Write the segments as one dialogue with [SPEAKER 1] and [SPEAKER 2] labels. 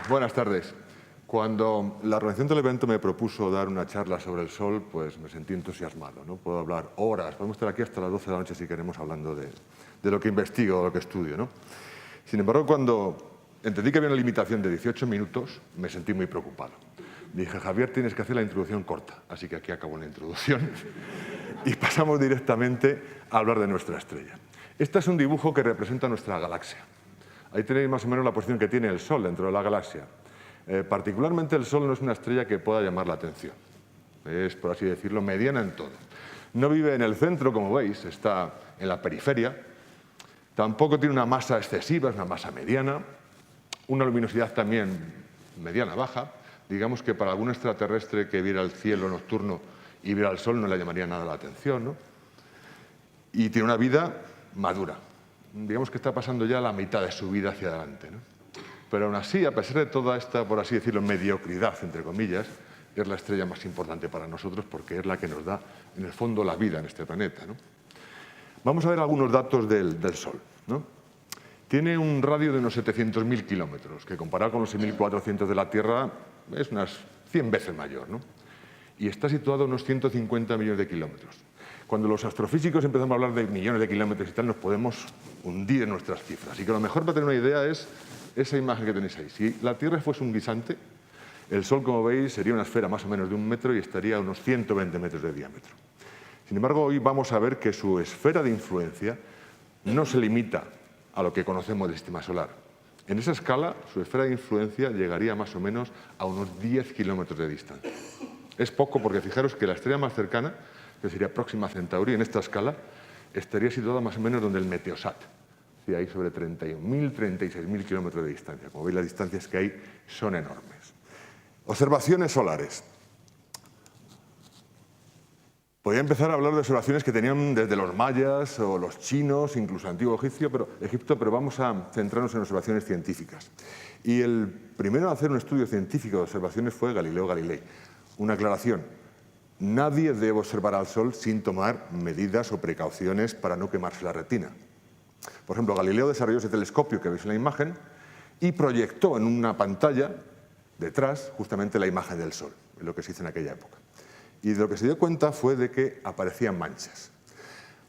[SPEAKER 1] Buenas tardes. Cuando la organización del evento me propuso dar una charla sobre el Sol, pues me sentí entusiasmado, ¿no? Puedo hablar horas, podemos estar aquí hasta las 12 de la noche si queremos hablando de lo que investigo, de lo que estudio, ¿no? Sin embargo, cuando entendí que había una limitación de 18 minutos, me sentí muy preocupado. Dije, Javier, tienes que hacer la introducción corta, así que aquí acabo la introducción y pasamos directamente a hablar de nuestra estrella. Este es un dibujo que representa nuestra galaxia. Ahí tenéis más o menos la posición que tiene el Sol dentro de la galaxia. Particularmente el Sol no es una estrella que pueda llamar la atención. Es, por así decirlo, mediana en todo. No vive en el centro, como veis, está en la periferia. Tampoco tiene una masa excesiva, es una masa mediana. Una luminosidad también mediana-baja. Digamos que para algún extraterrestre que viera el cielo nocturno y viera el Sol no le llamaría nada la atención, ¿no? Y tiene una vida madura. Digamos que está pasando ya la mitad de su vida hacia adelante, ¿no? Pero aún así, a pesar de toda esta, por así decirlo, mediocridad, entre comillas, es la estrella más importante para nosotros porque es la que nos da, en el fondo, la vida en este planeta, ¿no? Vamos a ver algunos datos del Sol, ¿no? Tiene un radio de unos 700.000 kilómetros, que comparado con los 6.400 de la Tierra es unas 100 veces mayor, ¿no? Y está situado a unos 150 millones de kilómetros. Cuando los astrofísicos empezamos a hablar de millones de kilómetros y tal, nos podemos hundir en nuestras cifras. Y que lo mejor para tener una idea es esa imagen que tenéis ahí. Si la Tierra fuese un guisante, el Sol, como veis, sería una esfera más o menos de 1 metro y estaría a unos 120 metros de diámetro. Sin embargo, hoy vamos a ver que su esfera de influencia no se limita a lo que conocemos del sistema solar. En esa escala, su esfera de influencia llegaría más o menos a unos 10 kilómetros de distancia. Es poco porque fijaros que la estrella más cercana, que sería Próxima Centauri, en esta escala, estaría situada más o menos donde el Meteosat. Sí, hay sobre 31.000, 36.000 kilómetros de distancia. Como veis, las distancias que hay son enormes. Observaciones solares. Podría empezar a hablar de observaciones que tenían desde los mayas o los chinos, incluso el antiguo Egipto, pero vamos a centrarnos en observaciones científicas. Y el primero en hacer un estudio científico de observaciones fue Galileo Galilei. Una aclaración. Nadie debe observar al Sol sin tomar medidas o precauciones para no quemarse la retina. Por ejemplo, Galileo desarrolló ese telescopio que veis en la imagen y proyectó en una pantalla detrás justamente la imagen del Sol, lo que se hizo en aquella época. Y de lo que se dio cuenta fue de que aparecían manchas.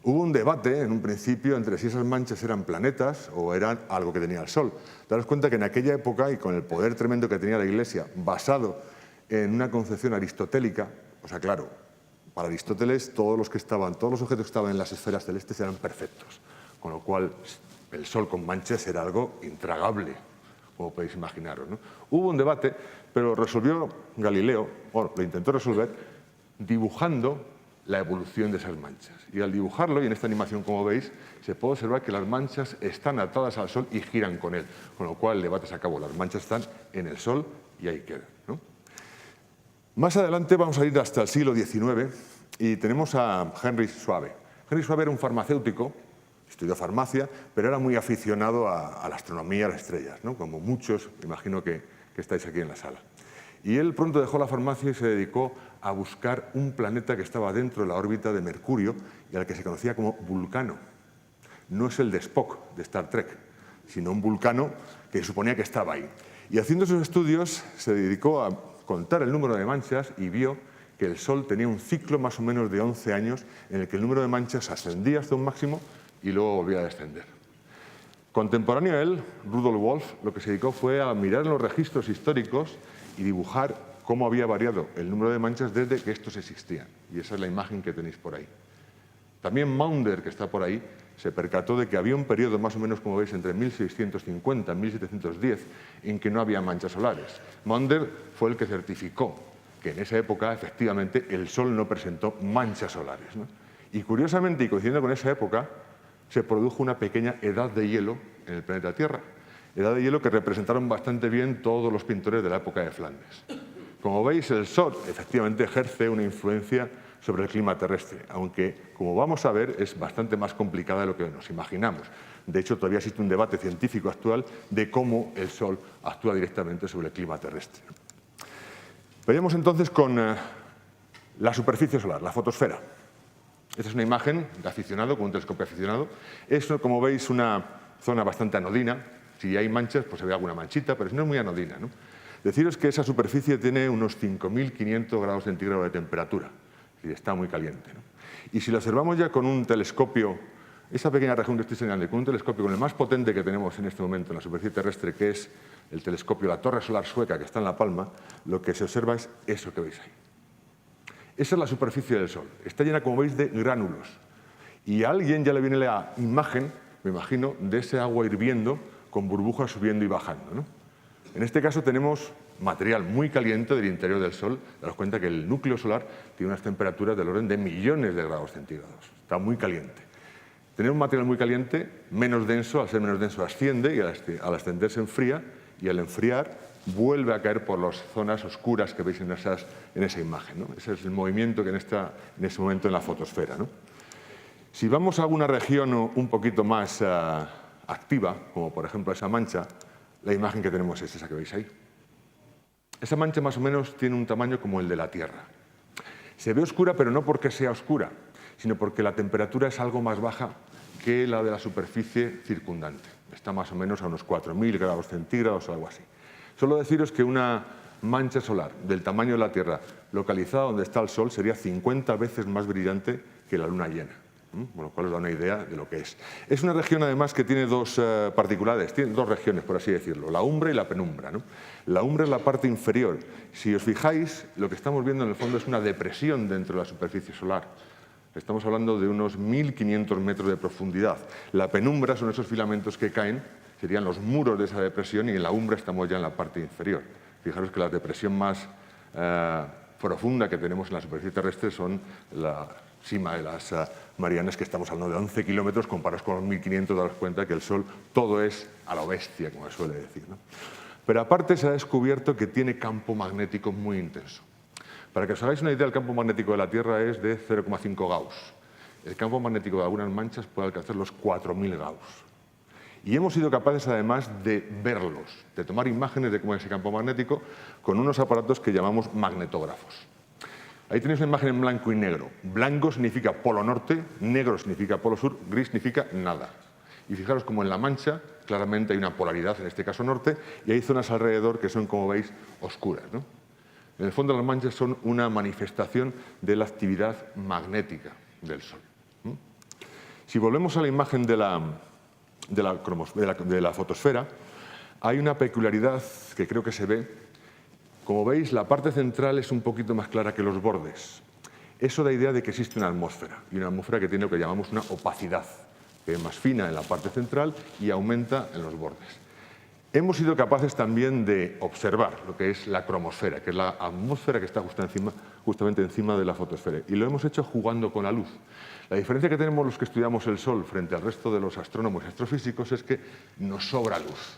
[SPEAKER 1] Hubo un debate en un principio entre si esas manchas eran planetas o eran algo que tenía el Sol. Daros cuenta que en aquella época, y con el poder tremendo que tenía la Iglesia, basado en una concepción aristotélica, o sea, claro, para Aristóteles todos los objetos que estaban en las esferas celestes eran perfectos, con lo cual el Sol con manchas era algo intragable, como podéis imaginaros, ¿no? Hubo un debate, pero resolvió Galileo, bueno, lo intentó resolver, dibujando la evolución de esas manchas. Y al dibujarlo, y en esta animación como veis, se puede observar que las manchas están atadas al Sol y giran con él, con lo cual el debate se acabó. Las manchas están en el Sol y ahí quedan, ¿no? Más adelante vamos a ir hasta el siglo XIX y tenemos a Henry Schwabe. Henry Schwabe era un farmacéutico, estudió farmacia, pero era muy aficionado a la astronomía, a las estrellas, ¿no? Como muchos, imagino que estáis aquí en la sala. Y él pronto dejó la farmacia y se dedicó a buscar un planeta que estaba dentro de la órbita de Mercurio y al que se conocía como Vulcano. No es el de Spock, de Star Trek, sino un Vulcano que suponía que estaba ahí. Y haciendo esos estudios se dedicó a contar el número de manchas y vio que el Sol tenía un ciclo más o menos de 11 años en el que el número de manchas ascendía hasta un máximo y luego volvía a descender. Contemporáneo a él, Rudolf Wolf, lo que se dedicó fue a mirar los registros históricos y dibujar cómo había variado el número de manchas desde que estos existían. Y esa es la imagen que tenéis por ahí. También Maunder, que está por ahí, se percató de que había un periodo más o menos, como veis, entre 1650 y 1710, en que no había manchas solares. Maunder fue el que certificó que en esa época, efectivamente, el Sol no presentó manchas solares, ¿no? Y curiosamente, y coincidiendo con esa época, se produjo una pequeña edad de hielo en el planeta Tierra. Edad de hielo que representaron bastante bien todos los pintores de la época de Flandes. Como veis, el Sol efectivamente ejerce una influencia sobre el clima terrestre, aunque, como vamos a ver, es bastante más complicada de lo que nos imaginamos. De hecho, todavía existe un debate científico actual de cómo el Sol actúa directamente sobre el clima terrestre. Vayamos entonces con la superficie solar, la fotosfera. Esta es una imagen de aficionado, con un telescopio aficionado. Es, como veis, una zona bastante anodina, Si hay manchas, pues se ve alguna manchita, pero si no es muy anodina, ¿no? Deciros que esa superficie tiene unos 5.500 grados centígrados de temperatura, y está muy caliente, ¿no? Y si lo observamos ya con un telescopio, esa pequeña región que estoy señalando, con un telescopio con el más potente que tenemos en este momento en la superficie terrestre, que es el telescopio, la Torre Solar Sueca, que está en La Palma, lo que se observa es eso que veis ahí. Esa es la superficie del Sol. Está llena, como veis, de gránulos. Y a alguien ya le viene la imagen, me imagino, de ese agua hirviendo con burbujas subiendo y bajando, ¿no? En este caso tenemos material muy caliente del interior del Sol. Daros cuenta que el núcleo solar tiene unas temperaturas del orden de millones de grados centígrados. Está muy caliente. Tener un material muy caliente, menos denso, al ser menos denso asciende y al ascender se enfría, y al enfriar vuelve a caer por las zonas oscuras que veis en esa imagen, ¿no? Ese es el movimiento que en ese momento en la fotosfera, ¿no? Si vamos a alguna región un poquito más activa, como por ejemplo esa mancha, la imagen que tenemos es esa que veis ahí. Esa mancha más o menos tiene un tamaño como el de la Tierra. Se ve oscura, pero no porque sea oscura, sino porque la temperatura es algo más baja que la de la superficie circundante. Está más o menos a unos 4.000 grados centígrados o algo así. Solo deciros que una mancha solar del tamaño de la Tierra, localizada donde está el Sol, sería 50 veces más brillante que la luna llena. Con lo cual os da una idea de lo que es. Es una región, además, que tiene dos particularidades, tiene dos regiones, por así decirlo, la umbra y la penumbra, ¿no? La umbra es la parte inferior. Si os fijáis, lo que estamos viendo en el fondo es una depresión dentro de la superficie solar. Estamos hablando de unos 1.500 metros de profundidad. La penumbra son esos filamentos que caen, serían los muros de esa depresión, y en la umbra estamos ya en la parte inferior. Fijaros que la depresión más profunda que tenemos en la superficie terrestre son la cima de las Marianas, que estamos hablando de 11 kilómetros, comparados con los 1.500, daros cuenta que el Sol todo es a la bestia, como se suele decir, ¿no? Pero aparte se ha descubierto que tiene campo magnético muy intenso. Para que os hagáis una idea, el campo magnético de la Tierra es de 0,5 Gauss. El campo magnético de algunas manchas puede alcanzar los 4.000 Gauss. Y hemos sido capaces, además, de verlos, de tomar imágenes de cómo es ese campo magnético con unos aparatos que llamamos magnetógrafos. Ahí tenéis una imagen en blanco y negro. Blanco significa polo norte, negro significa polo sur, gris significa nada. Y fijaros como en la mancha claramente hay una polaridad, en este caso norte, y hay zonas alrededor que son, como veis, oscuras, ¿no? En el fondo las manchas son una manifestación de la actividad magnética del Sol. Si volvemos a la imagen de la fotosfera, hay una peculiaridad que creo que se ve. Como veis, la parte central es un poquito más clara que los bordes. Eso da idea de que existe una atmósfera, y una atmósfera que tiene lo que llamamos una opacidad, que es más fina en la parte central y aumenta en los bordes. Hemos sido capaces también de observar lo que es la cromosfera, que es la atmósfera que está justamente encima de la fotosfera, y lo hemos hecho jugando con la luz. La diferencia que tenemos los que estudiamos el Sol frente al resto de los astrónomos y astrofísicos es que nos sobra luz.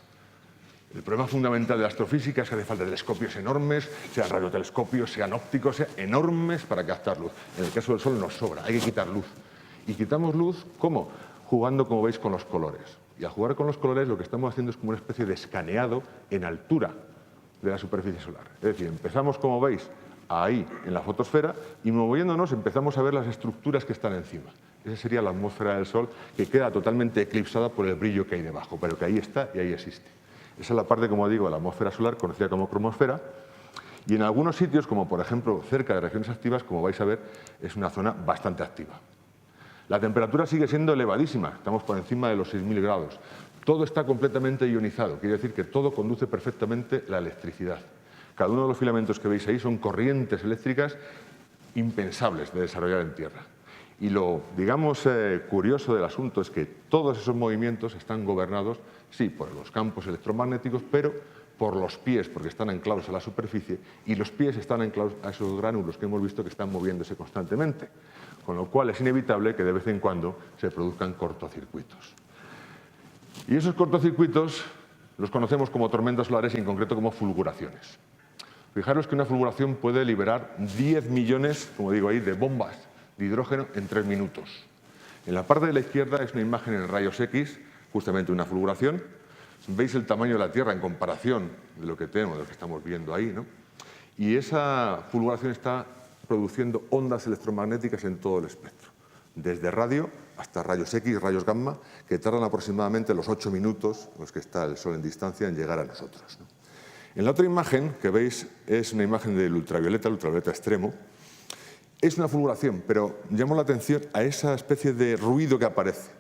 [SPEAKER 1] El problema fundamental de la astrofísica es que hace falta telescopios enormes, sean radiotelescopios, sean ópticos, sean enormes para captar luz. En el caso del Sol nos sobra, hay que quitar luz. ¿Y quitamos luz cómo? Jugando, como veis, con los colores. Y al jugar con los colores lo que estamos haciendo es como una especie de escaneado en altura de la superficie solar. Es decir, empezamos, como veis, ahí en la fotosfera, y moviéndonos empezamos a ver las estructuras que están encima. Esa sería la atmósfera del Sol, que queda totalmente eclipsada por el brillo que hay debajo, pero que ahí está y ahí existe. Esa es la parte, como digo, de la atmósfera solar, conocida como cromosfera, y en algunos sitios, como por ejemplo cerca de regiones activas, como vais a ver, es una zona bastante activa. La temperatura sigue siendo elevadísima, estamos por encima de los 6.000 grados. Todo está completamente ionizado, quiere decir que todo conduce perfectamente la electricidad. Cada uno de los filamentos que veis ahí son corrientes eléctricas impensables de desarrollar en Tierra. Y lo, digamos, curioso del asunto es que todos esos movimientos están gobernados, sí, por los campos electromagnéticos, pero por los pies, porque están anclados a la superficie, y los pies están anclados a esos gránulos que hemos visto que están moviéndose constantemente, con lo cual es inevitable que de vez en cuando se produzcan cortocircuitos. Y esos cortocircuitos los conocemos como tormentas solares y en concreto como fulguraciones. Fijaros que una fulguración puede liberar 10 millones, como digo ahí, de bombas de hidrógeno en 3 minutos. En la parte de la izquierda es una imagen en rayos X, justamente una fulguración. Veis el tamaño de la Tierra en comparación de lo que tenemos, de lo que estamos viendo ahí, ¿no? Y esa fulguración está produciendo ondas electromagnéticas en todo el espectro. desde radio hasta rayos X, rayos gamma, que tardan aproximadamente los 8 minutos en los que está el Sol en distancia en llegar a nosotros, ¿no? En la otra imagen que veis es una imagen del ultravioleta, el ultravioleta extremo. Es una fulguración, pero llamo la atención a esa especie de ruido que aparece.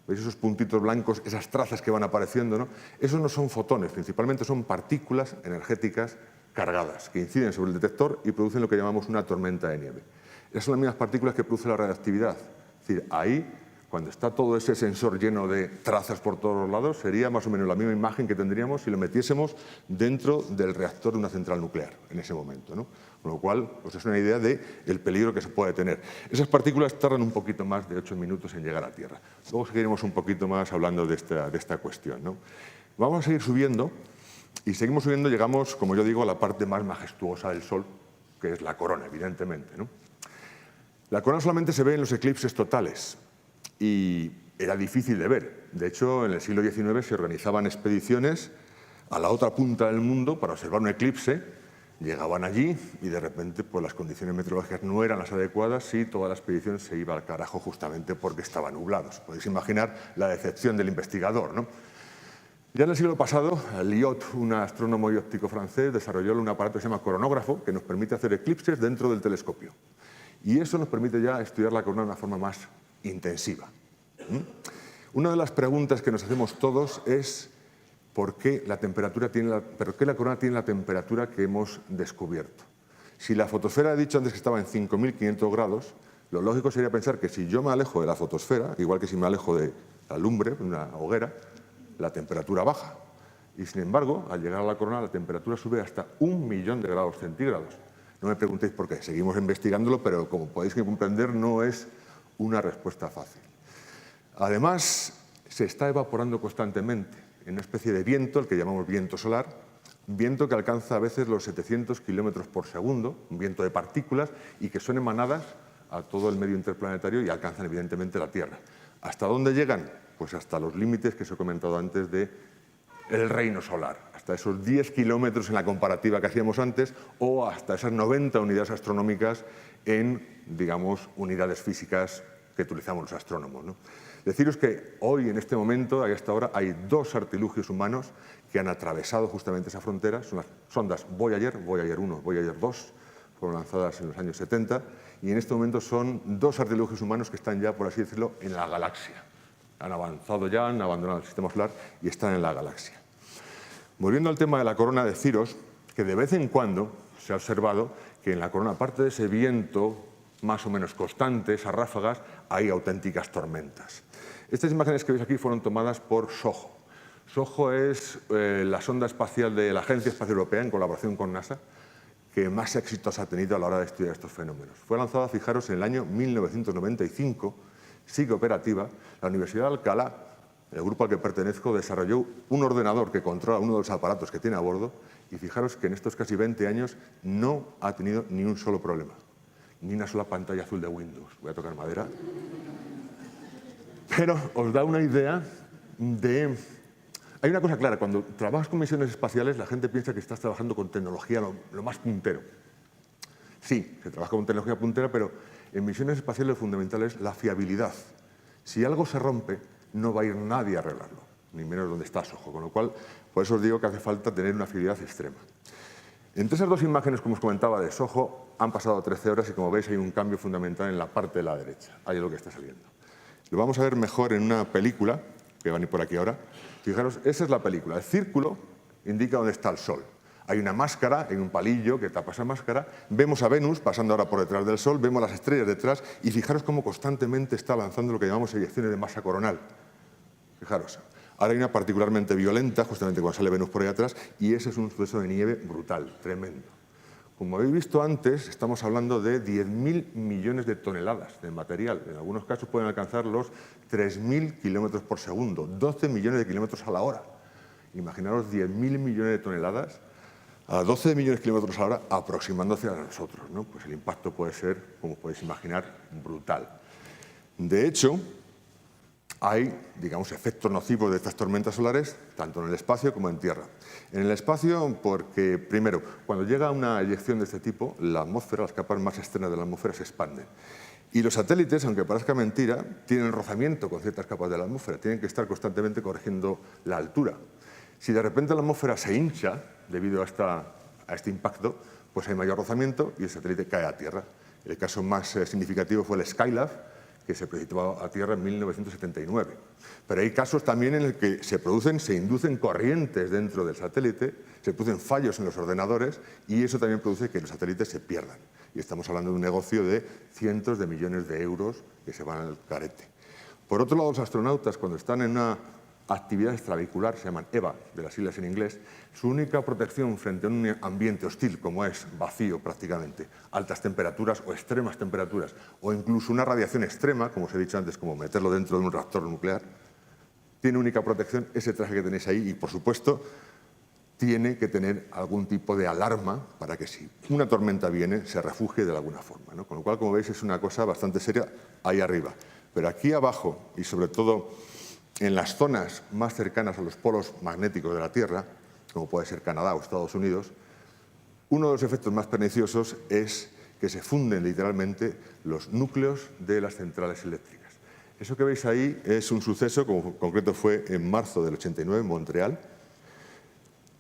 [SPEAKER 1] ¿Veis esos puntitos blancos, esas trazas que van apareciendo, ¿no? Esos no son fotones, principalmente son partículas energéticas cargadas que inciden sobre el detector y producen lo que llamamos una tormenta de nieve. Esas son las mismas partículas que producen la radiactividad. Es decir, ahí, cuando está todo ese sensor lleno de trazas por todos los lados, sería más o menos la misma imagen que tendríamos si lo metiésemos dentro del reactor de una central nuclear en ese momento, ¿no? Con lo cual, pues es una idea del peligro que se puede tener. Esas partículas tardan un poquito más de 8 minutos en llegar a Tierra. Luego seguiremos un poquito más hablando de esta cuestión, ¿no? Vamos a seguir subiendo y seguimos subiendo, llegamos, como yo digo, a la parte más majestuosa del Sol, que es la corona, evidentemente, ¿no? La corona solamente se ve en los eclipses totales y era difícil de ver. De hecho, en el siglo XIX se organizaban expediciones a la otra punta del mundo para observar un eclipse. Llegaban allí y de repente pues, las condiciones meteorológicas no eran las adecuadas y toda la expedición se iba al carajo justamente porque estaban nublados. Podéis imaginar la decepción del investigador, ¿no? Ya en el siglo pasado, Liot, un astrónomo y óptico francés, desarrolló un aparato que se llama coronógrafo, que nos permite hacer eclipses dentro del telescopio. Y eso nos permite ya estudiar la corona de una forma más intensiva. Una de las preguntas que nos hacemos todos es ¿por qué la corona tiene la temperatura que hemos descubierto? Si la fotosfera, he dicho antes que estaba en 5.500 grados, lo lógico sería pensar que si yo me alejo de la fotosfera, igual que si me alejo de la lumbre, una hoguera, la temperatura baja. Y sin embargo, al llegar a la corona, la temperatura sube hasta 1.000.000 de grados centígrados. No me preguntéis por qué, seguimos investigándolo, pero como podéis comprender, no es una respuesta fácil. Además, se está evaporando constantemente en una especie de viento, el que llamamos viento solar, viento que alcanza a veces los 700 kilómetros por segundo, un viento de partículas, y que son emanadas a todo el medio interplanetario y alcanzan evidentemente la Tierra. ¿Hasta dónde llegan? Pues hasta los límites que os he comentado antes del reino solar, hasta esos 10 kilómetros en la comparativa que hacíamos antes o hasta esas 90 unidades astronómicas en, digamos, unidades físicas que utilizamos los astrónomos, ¿no? Deciros que hoy, en este momento, a esta hora, hay 2 artilugios humanos que han atravesado justamente esa frontera. Son las sondas Voyager 1, Voyager 2, fueron lanzadas en los años 70, y en este momento son 2 artilugios humanos que están ya, por así decirlo, en la galaxia. Han avanzado ya, han abandonado el sistema solar y están en la galaxia. Volviendo al tema de la corona, deciros que de vez en cuando se ha observado que en la corona, aparte de ese viento más o menos constante, esas ráfagas, hay auténticas tormentas. Estas imágenes que veis aquí fueron tomadas por SOHO. SOHO es la sonda espacial de la Agencia Espacial Europea, en colaboración con NASA, que más éxitos ha tenido a la hora de estudiar estos fenómenos. Fue lanzada, fijaros, en el año 1995, sigue operativa. La Universidad de Alcalá, el grupo al que pertenezco, desarrolló un ordenador que controla uno de los aparatos que tiene a bordo, y fijaros que en estos casi 20 años no ha tenido ni un solo problema, ni una sola pantalla azul de Windows. Voy a tocar madera. Pero os da una idea de... Hay una cosa clara, cuando trabajas con misiones espaciales, la gente piensa que estás trabajando con tecnología lo más puntero. Sí, se trabaja con tecnología puntera, pero en misiones espaciales lo fundamental es la fiabilidad. Si algo se rompe, no va a ir nadie a arreglarlo, ni menos donde está SOHO, con lo cual, por eso os digo que hace falta tener una fiabilidad extrema. Entre esas 2 imágenes, como os comentaba, de SOHO, han pasado 13 horas y, como veis, hay un cambio fundamental en la parte de la derecha. Ahí es lo que está saliendo. Lo vamos a ver mejor en una película, que van a ir por aquí ahora. Fijaros, esa es la película. El círculo indica dónde está el Sol. Hay una máscara, hay un palillo que tapa esa máscara. Vemos a Venus pasando ahora por detrás del Sol, vemos las estrellas detrás y fijaros cómo constantemente está lanzando lo que llamamos eyecciones de masa coronal. Fijaros, ahora hay una particularmente violenta, justamente cuando sale Venus por ahí atrás, y ese es un suceso de nieve brutal, tremendo. Como habéis visto antes, estamos hablando de 10.000 millones de toneladas de material. En algunos casos pueden alcanzar los 3.000 kilómetros por segundo, 12 millones de kilómetros a la hora. Imaginaros 10.000 millones de toneladas a 12 millones de kilómetros a la hora aproximándose a nosotros, ¿no? Pues el impacto puede ser, como podéis imaginar, brutal. De hecho, hay, digamos, efectos nocivos de estas tormentas solares, tanto en el espacio como en tierra. En el espacio porque, primero, cuando llega una eyección de este tipo, la atmósfera, las capas más externas de la atmósfera se expanden. Y los satélites, aunque parezca mentira, tienen rozamiento con ciertas capas de la atmósfera, tienen que estar constantemente corrigiendo la altura. Si de repente la atmósfera se hincha debido a este impacto, pues hay mayor rozamiento y el satélite cae a tierra. El caso más significativo fue el Skylab, que se precipitó a tierra en 1979. Pero hay casos también en los que se inducen corrientes dentro del satélite, se producen fallos en los ordenadores y eso también produce que los satélites se pierdan. Y estamos hablando de un negocio de cientos de millones de euros que se van al carete. Por otro lado, los astronautas, cuando están en una actividad extravehicular, se llaman EVA, de las siglas en inglés, su única protección frente a un ambiente hostil, como es vacío prácticamente, altas temperaturas o extremas temperaturas, o incluso una radiación extrema, como os he dicho antes, como meterlo dentro de un reactor nuclear, tiene única protección ese traje que tenéis ahí y, por supuesto, tiene que tener algún tipo de alarma para que si una tormenta viene, se refugie de alguna forma, ¿no? Con lo cual, como veis, es una cosa bastante seria ahí arriba. Pero aquí abajo, y sobre todo en las zonas más cercanas a los polos magnéticos de la Tierra, como puede ser Canadá o Estados Unidos, uno de los efectos más perniciosos es que se funden literalmente los núcleos de las centrales eléctricas. Eso que veis ahí es un suceso, como en concreto fue en marzo del 89 en Montreal.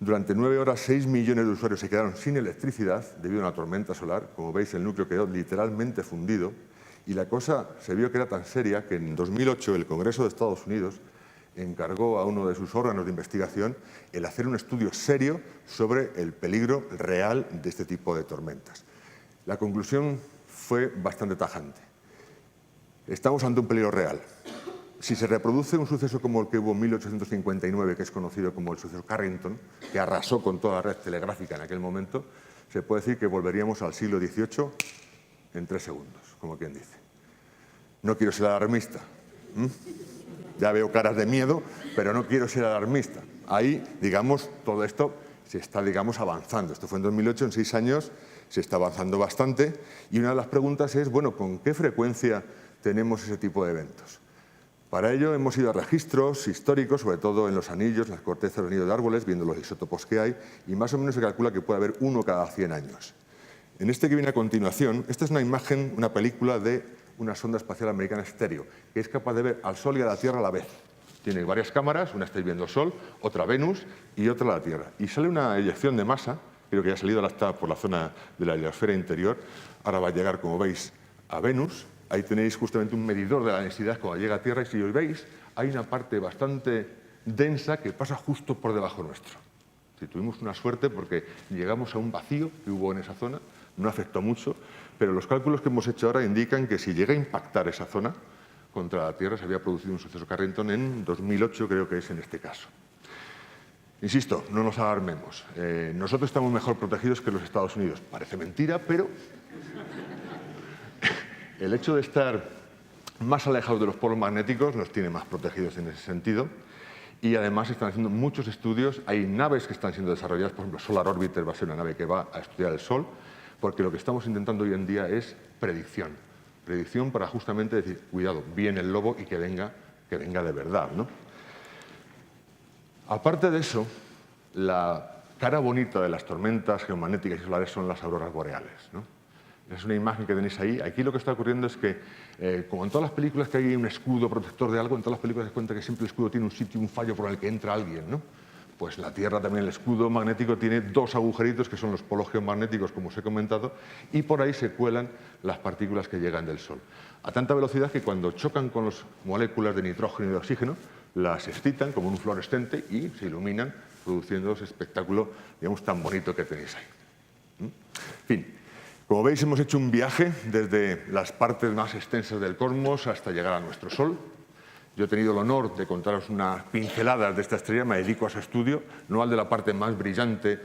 [SPEAKER 1] Durante 9 horas, 6 millones de usuarios se quedaron sin electricidad debido a una tormenta solar. Como veis, el núcleo quedó literalmente fundido. Y la cosa se vio que era tan seria que en 2008 el Congreso de Estados Unidos encargó a uno de sus órganos de investigación el hacer un estudio serio sobre el peligro real de este tipo de tormentas. La conclusión fue bastante tajante. Estamos ante un peligro real. Si se reproduce un suceso como el que hubo en 1859, que es conocido como el suceso Carrington, que arrasó con toda la red telegráfica en aquel momento, se puede decir que volveríamos al siglo XVIII en 3 segundos, como quien dice. No quiero ser alarmista. Ya veo caras de miedo, pero no quiero ser alarmista. Ahí, digamos, todo esto se está, digamos, avanzando. Esto fue en 2008, en 6 años se está avanzando bastante. Y una de las preguntas es, bueno, ¿con qué frecuencia tenemos ese tipo de eventos? Para ello hemos ido a registros históricos, sobre todo en los anillos, las cortezas de los anillos de árboles, viendo los isótopos que hay, y más o menos se calcula que puede haber uno cada 100 años. En este que viene a continuación, esta es una imagen, una película de una sonda espacial americana estéreo, que es capaz de ver al Sol y a la Tierra a la vez. Tiene varias cámaras, una estáis viendo el Sol, otra Venus y otra la Tierra. Y sale una eyección de masa, creo que ya ha salido, ahora está por la zona de la heliosfera interior, ahora va a llegar, como veis, a Venus. Ahí tenéis justamente un medidor de la densidad cuando llega a Tierra y si os veis, hay una parte bastante densa que pasa justo por debajo nuestro. Si tuvimos una suerte porque llegamos a un vacío que hubo en esa zona, no afectó mucho, pero los cálculos que hemos hecho ahora indican que si llega a impactar esa zona contra la Tierra se había producido un suceso Carrington en 2008, creo que es en este caso. Insisto, no nos alarmemos. Nosotros estamos mejor protegidos que los Estados Unidos. Parece mentira, pero el hecho de estar más alejados de los polos magnéticos nos tiene más protegidos en ese sentido. Y además se están haciendo muchos estudios. Hay naves que están siendo desarrolladas, por ejemplo, Solar Orbiter va a ser una nave que va a estudiar el Sol, porque lo que estamos intentando hoy en día es predicción. Predicción para justamente decir, cuidado, viene el lobo y que venga de verdad, ¿no? Aparte de eso, la cara bonita de las tormentas geomagnéticas y solares son las auroras boreales, ¿no? Es una imagen que tenéis ahí. Aquí lo que está ocurriendo es que, como en todas las películas que hay un escudo protector de algo, en todas las películas se cuenta que siempre el escudo tiene un sitio, un fallo por el que entra alguien, ¿no? Pues la Tierra también, el escudo magnético tiene 2 agujeritos que son los polos geomagnéticos, como os he comentado, y por ahí se cuelan las partículas que llegan del Sol. A tanta velocidad que cuando chocan con las moléculas de nitrógeno y de oxígeno, las excitan como un fluorescente y se iluminan, produciendo ese espectáculo, digamos, tan bonito que tenéis ahí. En fin. Como veis, hemos hecho un viaje desde las partes más extensas del cosmos hasta llegar a nuestro Sol. Yo he tenido el honor de contaros unas pinceladas de esta estrella, me dedico a su estudio, no al de la parte más brillante,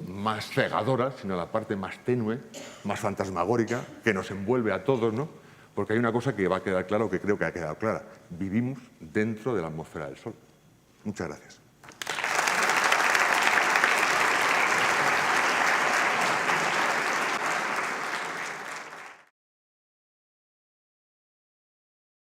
[SPEAKER 1] más cegadora, sino a la parte más tenue, más fantasmagórica, que nos envuelve a todos, ¿no? Porque hay una cosa que va a quedar clara, o que creo que ha quedado clara. Vivimos dentro de la atmósfera del Sol. Muchas gracias.